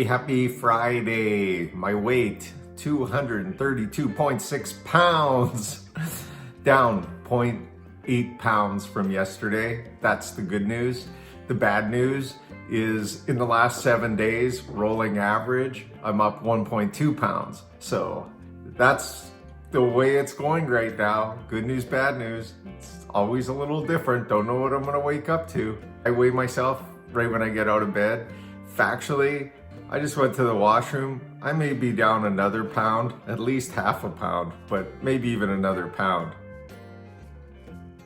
Happy Friday. My weight, 232.6 pounds, down 0.8 pounds from yesterday. That's the good news. The bad news is in the last 7 days, rolling average, I'm up 1.2 pounds. So that's the way it's going right now. Good news, bad news. It's always a little different. Don't know what I'm gonna wake up to. I weigh myself right when I get out of bed. Factually, I just went to the washroom. I may be down another pound, at least half a pound, but maybe even another pound.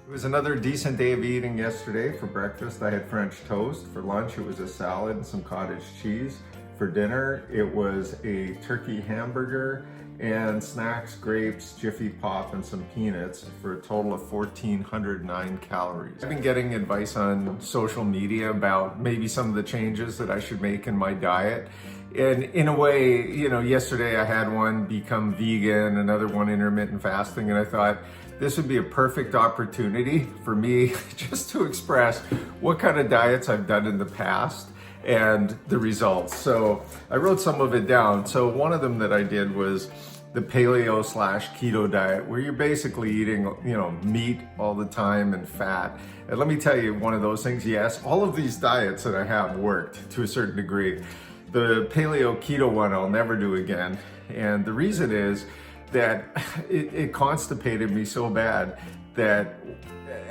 It was another decent day of eating yesterday. For breakfast, I had French toast. For lunch, it was a salad and some cottage cheese. For dinner, it was a turkey hamburger and snacks, grapes, Jiffy Pop, and some peanuts for a total of 1,409 calories. I've been getting advice on social media about maybe some of the changes that I should make in my diet. And in a way, you know, yesterday I had one become vegan, another one intermittent fasting, and I thought this would be a perfect opportunity for me just to express what kind of diets I've done in the past and the results. So I wrote some of it down. So one of them that I did was the paleo/keto diet, where you're basically eating, you know, meat all the time and fat. And let me tell you, one of those things, yes, all of these diets that I have worked to a certain degree. The paleo keto one I'll never do again. And the reason is that it constipated me so bad that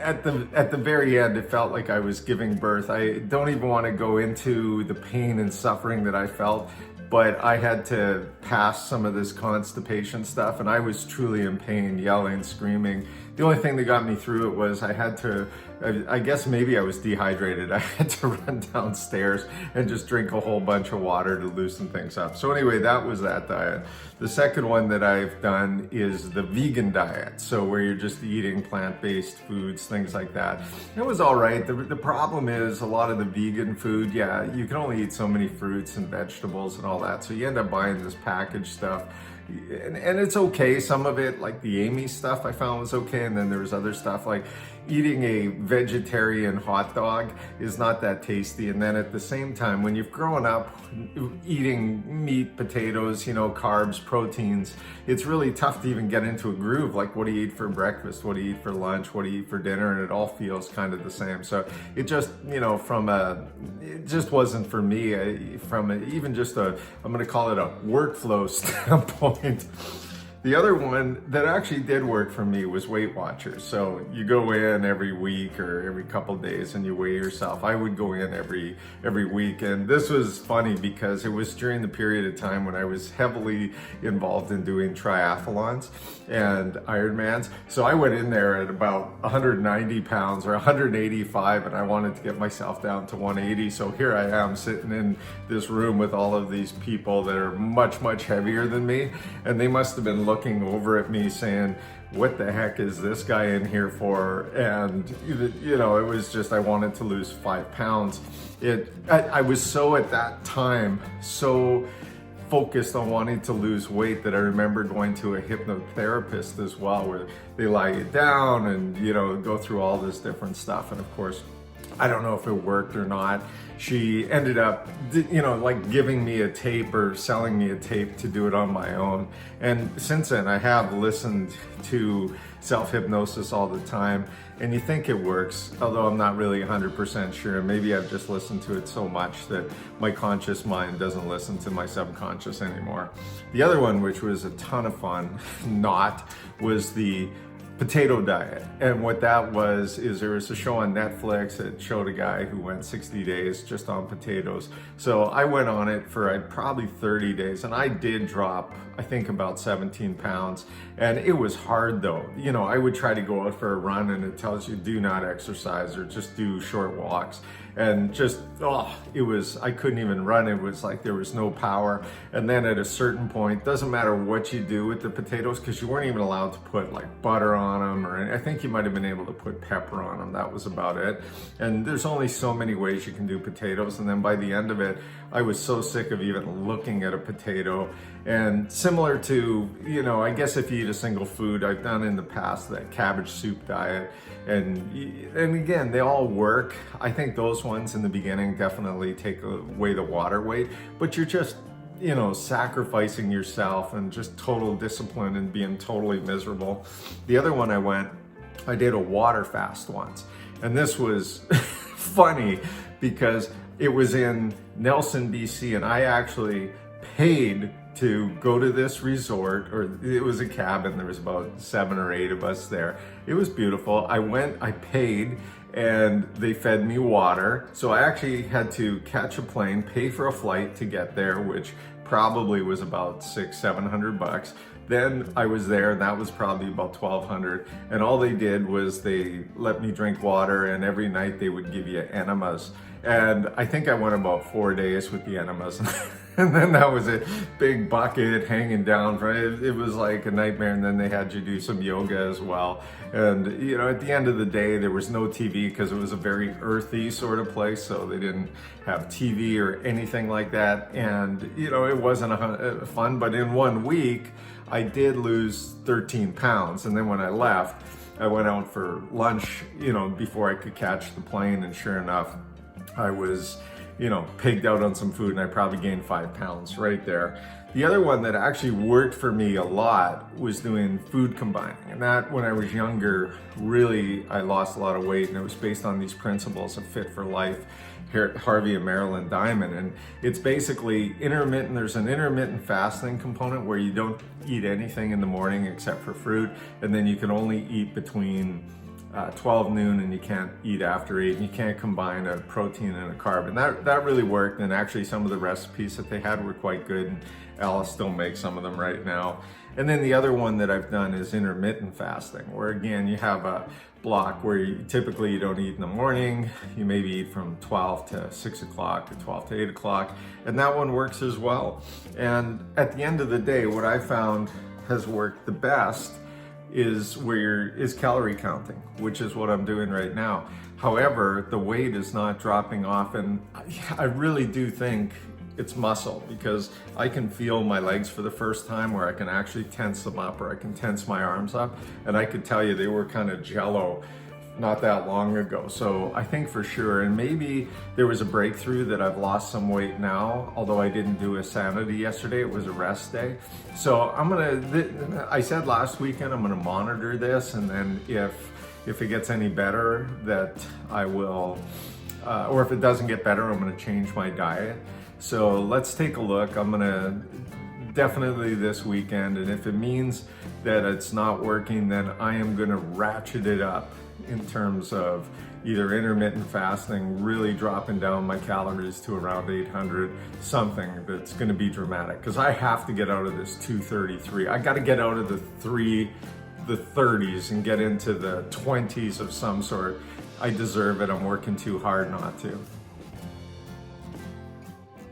at the very end, it felt like I was giving birth. I don't even want to go into the pain and suffering that I felt, but I had to pass some of this constipation stuff, and I was truly in pain, yelling, screaming. The only thing that got me through it was I guess maybe I was dehydrated. I had to run downstairs and just drink a whole bunch of water to loosen things up. So anyway, that was that diet. The second one that I've done is the vegan diet. So where you're just eating plant-based foods, things like that. It was all right. The problem is a lot of the vegan food, yeah, you can only eat so many fruits and vegetables and all that. So you end up buying this packaged stuff. And it's okay. Some of it, like the Amy stuff, I found was okay. And then there was other stuff like eating a vegetarian hot dog is not that tasty. And then at the same time, when you've grown up eating meat, potatoes, you know, carbs, proteins, it's really tough to even get into a groove. Like, what do you eat for breakfast? What do you eat for lunch? What do you eat for dinner? And it all feels kind of the same. So it just, you know, it just wasn't for me. Even just I'm going to call it a workflow standpoint. The other one that actually did work for me was Weight Watchers. So you go in every week or every couple days and you weigh yourself. I would go in every week, and this was funny because it was during the period of time when I was heavily involved in doing triathlons and Ironmans. So I went in there at about 190 pounds or 185, and I wanted to get myself down to 180. So here I am sitting in this room with all of these people that are much, much heavier than me, and they must have been looking over at me saying, what the heck is this guy in here for? And you know, it was just, I wanted to lose 5 pounds. I was so at that time, so focused on wanting to lose weight that I remember going to a hypnotherapist as well, where they lie you down and, you know, go through all this different stuff. And of course, I don't know if it worked or not. She ended up, you know, like giving me a tape or selling me a tape to do it on my own. And since then, I have listened to self-hypnosis all the time. And you think it works, although I'm not really 100% sure. Maybe I've just listened to it so much that my conscious mind doesn't listen to my subconscious anymore. The other one, which was a ton of fun, was the potato diet. And what that was is there was a show on Netflix that showed a guy who went 60 days just on potatoes. So I went on it for probably 30 days, and I did drop, I think, about 17 pounds. And it was hard though. You know, I would try to go out for a run and it tells you do not exercise or just do short walks. And just, I couldn't even run. It was like there was no power. And then at a certain point, doesn't matter what you do with the potatoes, because you weren't even allowed to put like butter on them, or I think you might have been able to put pepper on them. That was about it. And there's only so many ways you can do potatoes. And then by the end of it, I was so sick of even looking at a potato. And similar to, I guess if you eat a single food, I've done in the past that cabbage soup diet. And again, they all work. I think those ones in the beginning definitely take away the water weight, but you're just, sacrificing yourself and just total discipline and being totally miserable. The other one I did a water fast once. And this was funny because it was in Nelson, BC, and I actually paid to go to this resort, or it was a cabin. There was about 7 or 8 of us there. It was beautiful. I paid, and they fed me water. So I actually had to catch a plane, pay for a flight to get there, which probably was about $600-700. Then I was there, and that was probably about $1,200. And all they did was they let me drink water, and every night they would give you enemas. And I think I went about 4 days with the enemas. And then that was a big bucket hanging down. It was like a nightmare. And then they had you do some yoga as well. And, at the end of the day, there was no TV because it was a very earthy sort of place. So they didn't have TV or anything like that. And, it wasn't fun. But in 1 week, I did lose 13 pounds. And then when I left, I went out for lunch, before I could catch the plane. And sure enough, I was, pigged out on some food, and I probably gained 5 pounds right there. The other one that actually worked for me a lot was doing food combining. And that, when I was younger, really, I lost a lot of weight, and it was based on these principles of Fit for Life, Harvey and Marilyn Diamond. And it's basically intermittent. There's an intermittent fasting component where you don't eat anything in the morning except for fruit, and then you can only eat between 12 noon, and you can't eat after 8, and you can't combine a protein and a carb. And that really worked. And actually some of the recipes that they had were quite good, and Alice still makes some of them right now. And then the other one that I've done is intermittent fasting, where again, you have a block where typically you don't eat in the morning. You maybe eat from 12 to 6 o'clock or 12 to 8 o'clock. And that one works as well. And at the end of the day, what I found has worked the best is calorie counting, which is what I'm doing right now. However, the weight is not dropping off, and I really do think it's muscle, because I can feel my legs for the first time, where I can actually tense them up, or I can tense my arms up, and I could tell you they were kind of jello not that long ago. So I think for sure, and maybe there was a breakthrough that I've lost some weight now, although I didn't do a sanity yesterday, it was a rest day. So I said last weekend, I'm gonna monitor this, and then if it gets any better, that I will, or if it doesn't get better, I'm gonna change my diet. So let's take a look. I'm gonna definitely this weekend, and if it means that it's not working, then I am gonna ratchet it up in terms of either intermittent fasting, really dropping down my calories to around 800, something that's going to be dramatic, because I have to get out of this 233. I got to get out of the 30s and get into the 20s of some sort. I deserve it. I'm working too hard not to.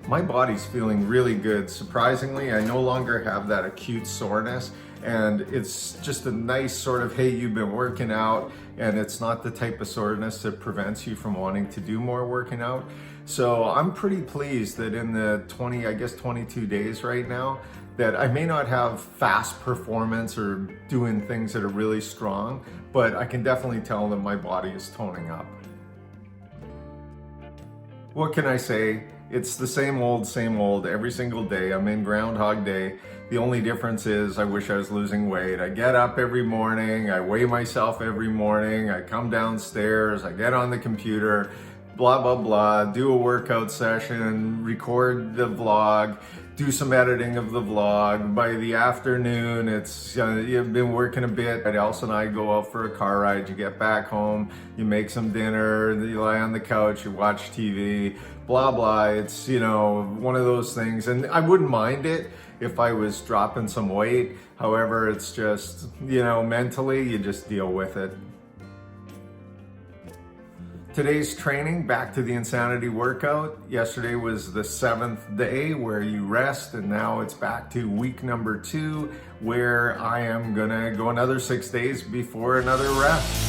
My body's feeling really good. Surprisingly, I no longer have that acute soreness, and it's just a nice sort of, hey, you've been working out, and it's not the type of soreness that prevents you from wanting to do more working out. So I'm pretty pleased that in the 22 days right now, that I may not have fast performance or doing things that are really strong, but I can definitely tell that my body is toning up. What can I say? It's the same old every single day. I'm in Groundhog Day. The only difference is I wish I was losing weight. I get up every morning, I weigh myself every morning, I come downstairs, I get on the computer, blah, blah, blah, do a workout session, record the vlog, do some editing of the vlog. By the afternoon, it's you've been working a bit. Elsa and I go out for a car ride. You get back home, you make some dinner, you lie on the couch, you watch TV, blah, blah. It's, one of those things. And I wouldn't mind it if I was dropping some weight. However, it's just, mentally, you just deal with it. Today's training, back to the insanity workout. Yesterday was the 7th day where you rest, and now it's back to week number 2, where I am gonna go another 6 days before another rest.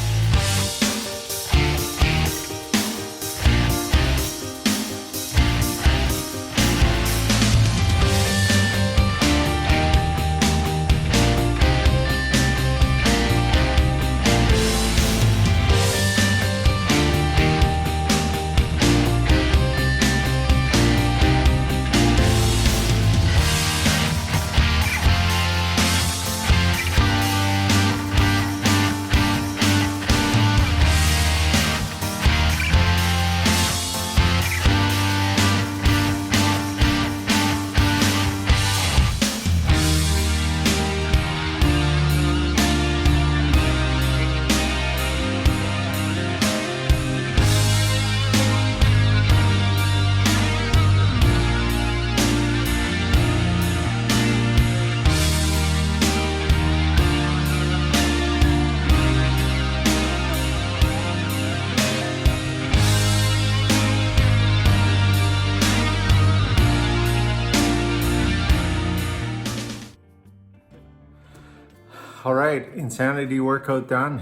right, insanity workout done.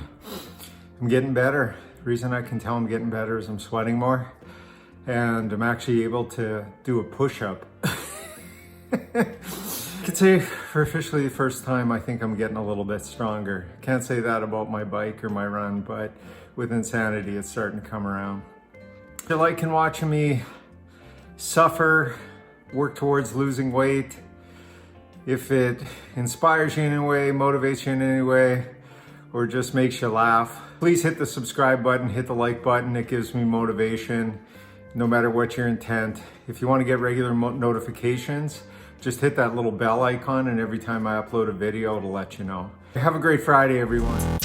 I'm getting better. The reason I can tell I'm getting better is I'm sweating more and I'm actually able to do a push-up. I could say for officially the first time, I think I'm getting a little bit stronger. Can't say that about my bike or my run, but with insanity, it's starting to come around. If you're liking watching me suffer, work towards losing weight, if it inspires you in any way, motivates you in any way, or just makes you laugh, please hit the subscribe button, hit the like button. It gives me motivation, no matter what your intent. If you want to get regular notifications, just hit that little bell icon, and every time I upload a video, it'll let you know. Have a great Friday, everyone.